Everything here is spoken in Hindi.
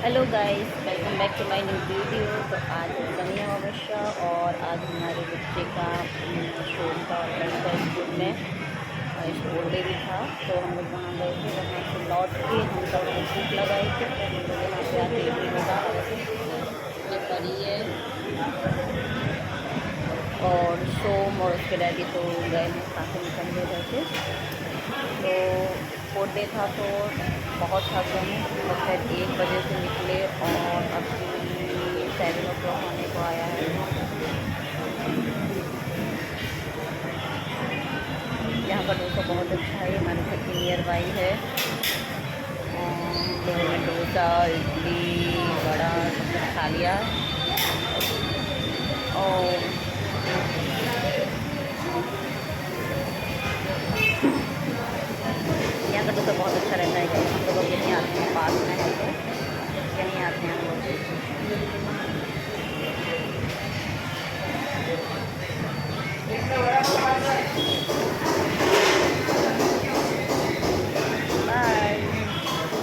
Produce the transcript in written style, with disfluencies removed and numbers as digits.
Hello guys, welcome back to my new video. तो आज है सनिया अमावस्या और आज हमारे बच्चे का शोन का ऑर्गेनिक का स्कूल में स्पोर्ट डे भी था। तो हम लोग वहाँ गए थे, वहाँ से लौट के हम सब को भूख लगाई थी, तो हम लोग यहाँ पे आके इडली बना रहे थे। ये करी है और सोम और उसके डैडी तो गए हैं खाते निकल गए थे। तो स्पोर्ट डे था तो बहुत थक गए हैं, दोपहर 1 बजे से निकले और अभी 7 o'clock होने को आया है। यहाँ का डोसा बहुत अच्छा है, हमारे घर के नियर बाई है। लोगों ने डोसा, इडली, वड़ा सब कुछ खा लिया और यहाँ का डोसा बहुत अच्छा रहता है कि हम लोग यहीं आते हैं, पास में है तो यहीं आते हैं हम लोग।